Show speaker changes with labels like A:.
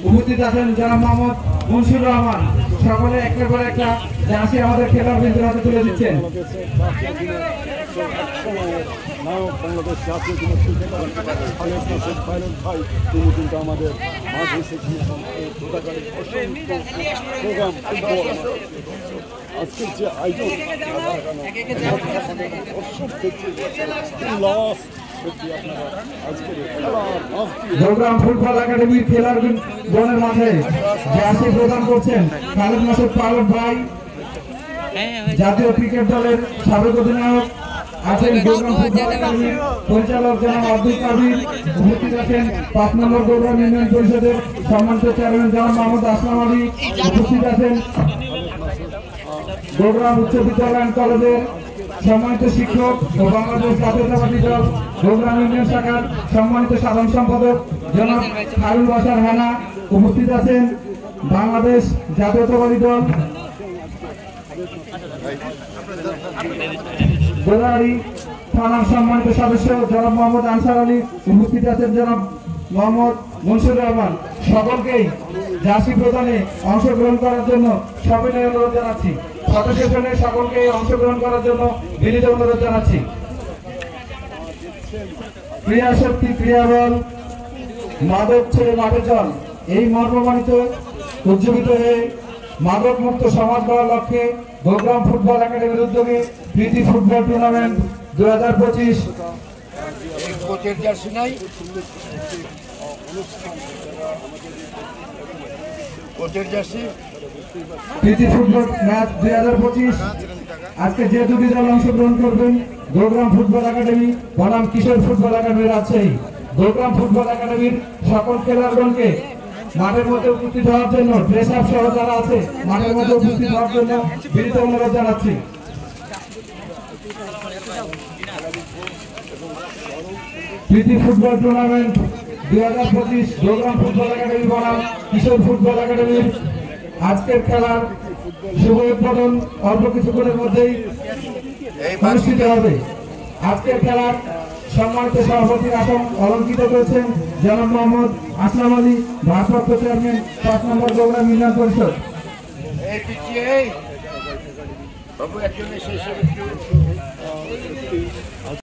A: উপস্থিত আছেন জনাব মোহাম্মদ মুনসুর রহমান। সকলে একটা করে একটা জার্সি আমাদের খেলোয়াড়দের হাতে তুলে দিচ্ছেন।
B: বাংলাদেশ জাতীয় খালেদ নাসির পাইলট ভাই তিনি কিন্তু আমাদের মাঝে এসেছেন এবং প্রোগ্রাম আজকের যে আয়োজন
A: ঝাড়গ্রাম ফুটবল একাডেমির খেলোয়াড়গণের মাঝে জার্সি প্রদান করছেন খালেদ নাসির পাইলট ভাই, জাতীয় ক্রিকেট দলের সাবেক অধিনায়ক আছেন ঝাড়গ্রাম ফুটবল একাডেমির পরিচালক জনাব আব্দুল কাদির। উপস্থিত আছেন ৫ নম্বর ঝাড়গ্রাম ইউনিয়ন পরিষদের সম্মানিত চেয়ারম্যান জনাব মোহাম্মদ আসলাম আলী। উপস্থিত আছেন ঝাড়গ্রাম উচ্চ বিদ্যালয় কলেজের সম্মানিত শিক্ষক ও বাংলাদেশ জাতীয়তাবাদী দল ঝাড়গ্রাম ইউনিয়ন শাখার সম্মানিত সাধারণ সম্পাদক জনাব খায়রুল বাশার হানা। উপস্থিত আছেন বাংলাদেশ জাতীয়তাবাদী দল গোদাগাড়ি থানার সম্মানিত সদস্য জনাব মোহাম্মদ আনসার আলী। উপস্থিত আছেন জনাব মোহাম্মদ মুনসুর রহমান। সকলকেই জার্সি প্রদানে অংশগ্রহণ করার জন্য সবিনয় অনুরোধ জানাচ্ছি। ফটো সেশনে সকলকে অংশগ্রহণ করার জন্য বিনীত অনুরোধ জানাচ্ছি। ক্রীড়া শক্তি ক্রীড়া বল, মাদক ছেড়ে মাঠে চল, এই মর্মমানিত উজ্জীবিত হয়ে মাদক মুক্ত সমাজ গড়ার লক্ষ্যে ঝাড়গ্রাম ফুটবল একাডেমির উদ্যোগে প্রীতি ফুটবল টুর্নামেন্ট 2025 প্রীতি ফুটবল ম্যাচ 2025। আজকে যে দুটি দল অংশগ্রহণ করবেন ঝাড়গ্রাম ফুটবল একাডেমি বনাম Kishor football academy Rajshahi. Jhargram football একাডেমির সকল খেলোয়াড়গণকে মাঠের মধ্যে উপস্থিত হওয়ার জন্য, ড্রেস আপ সহ যারা আছে মাঠের মধ্যে উপস্থিত হওয়ার জন্য বিনীত অনুরোধ জানাচ্ছি। প্রীতি football tournament 2025 Jhargram football academy বনাম কিশোর ফুটবল একাডেমির আজকের খেলার শুভ উদ্বোধন অল্প কিছুক্ষণের মধ্যেই অনুষ্ঠিত হবে। আজকের খেলার সম্মানিত সভাপতির আসন অলঙ্কৃত করেছেন জনাব মোহাম্মদ আসলাম আলী, ভারপ্রাপ্ত চেয়ারম্যান ৫ নম্বর ঝাড়গ্রাম ইউনিয়ন পরিষদ।